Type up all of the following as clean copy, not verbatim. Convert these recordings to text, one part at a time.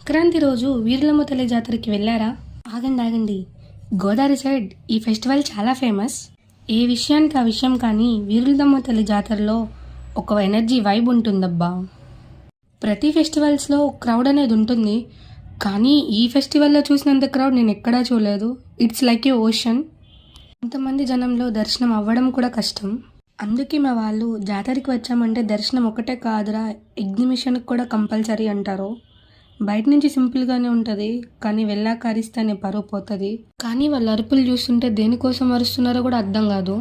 సంక్రాంతి రోజు వీరులమ్మ తల్లి జాతరకి వెళ్ళారా? ఆగండి. గోదావరి సైడ్ ఈ ఫెస్టివల్ చాలా ఫేమస్. ఏ విషయానికి ఆ విషయం, కానీ వీరులమ్మ తల్లి జాతరలో ఒక ఎనర్జీ వైబ్ ఉంటుందబ్బా. ప్రతి ఫెస్టివల్స్లో క్రౌడ్ అనేది ఉంటుంది, కానీ ఈ ఫెస్టివల్లో చూసినంత క్రౌడ్ నేను ఎక్కడా చూడలేదు. It's like A ocean. ఇంతమంది జనంలో దర్శనం అవ్వడం కూడా కష్టం. అందుకే మా వాళ్ళు జాతరకి వచ్చామంటే దర్శనం ఒకటే కాదురా, ఎగ్జిబిషన్కి కూడా కంపల్సరీ అంటారు. బయట నుంచి సింపుల్గానే ఉంటుంది, కానీ వెళ్ళాక అరిస్తేనే పరువు పోతుంది. కానీ వాళ్ళ అరుపులు చూస్తుంటే దేనికోసం అరుస్తున్నారో కూడా అర్థం కాదు.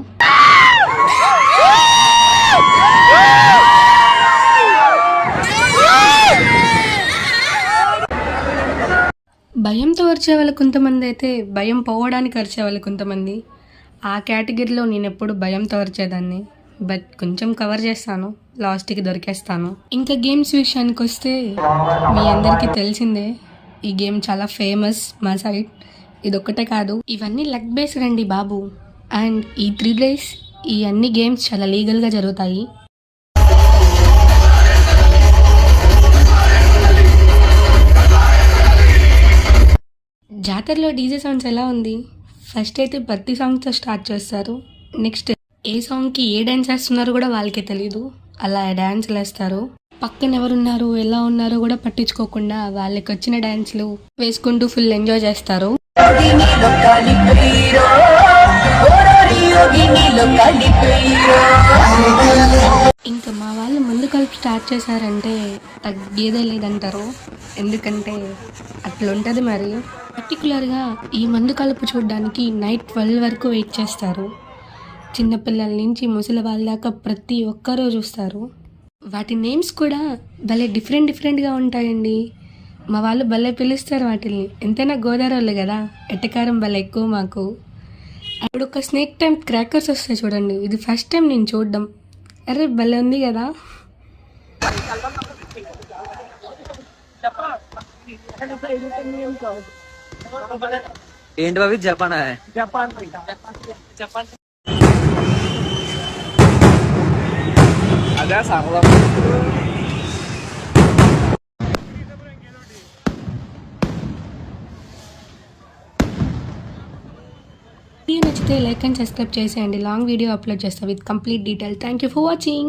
భయంతో అరిచే వాళ్ళు కొంతమంది అయితే భయం పోవడానికి అరిచే వాళ్ళు కొంతమంది. ఆ కేటగిరీలో నేను ఎప్పుడు భయంతో అరిచేదాన్ని, బట్ కొంచెం కవర్ చేస్తాను, లాస్ట్కి దొరికేస్తాను. ఇంకా గేమ్స్ విషయానికి వస్తే మీ అందరికీ తెలిసిందే, ఈ గేమ్ చాలా ఫేమస్ మా సైడ్. ఇదొక్కటే కాదు, ఇవన్నీ లక్ బేస్డ్ అండి బాబు. అండ్ ఈ 3 days ఈ అన్ని గేమ్స్ చాలా లీగల్గా జరుగుతాయి. జాతరలో డీజే సౌండ్స్ ఎలా ఉంది? ఫస్ట్ అయితే భక్తి సాంగ్తో స్టార్ట్ చేస్తారు. నెక్స్ట్ ఏ సాంగ్కి ఏ డ్యాన్స్ వేస్తున్నారో కూడా వాళ్ళకే తెలీదు, అలా డ్యాన్స్లు వేస్తారు. పక్కన ఎవరున్నారు ఎలా ఉన్నారో కూడా పట్టించుకోకుండా వాళ్ళకి వచ్చిన డ్యాన్స్లు వేసుకుంటూ ఫుల్ ఎంజాయ్ చేస్తారు. ఇంకా మా వాళ్ళు ముందు కలిపి స్టార్ట్ చేశారంటే తగ్గేదే లేదంటారు, ఎందుకంటే అట్లుంటుంది మరి. పర్టికులర్గా ఈ మందు కలుపు చూడడానికి నైట్ 12 వరకు వెయిట్ చేస్తారు. చిన్నపిల్లల నుంచి ముసలి వాళ్ళ దాకా ప్రతి ఒక్కరూ చూస్తారు. వాటి నేమ్స్ కూడా భలే డిఫరెంట్గా ఉంటాయండి. మా వాళ్ళు భలే పిలుస్తారు వాటిని. ఎంతైనా గోదావరి వాళ్ళు కదా, ఎట్టకారం భలే ఎక్కువ మాకు. అప్పుడు ఒక స్నేక్ టైం క్రాకర్స్ వస్తాయి చూడండి, ఇది ఫస్ట్ టైం నేను చూడడం. అరే భలే ఉంది కదా. ఏంటి బాబు జపాన్? అదే సరళం. వీడియో నచ్చితే లైక్ అండ్ సబ్స్క్రైబ్ చేసేయండి. లాంగ్ వీడియో అప్లోడ్ చేస్తా with complete detail. Thank you for watching.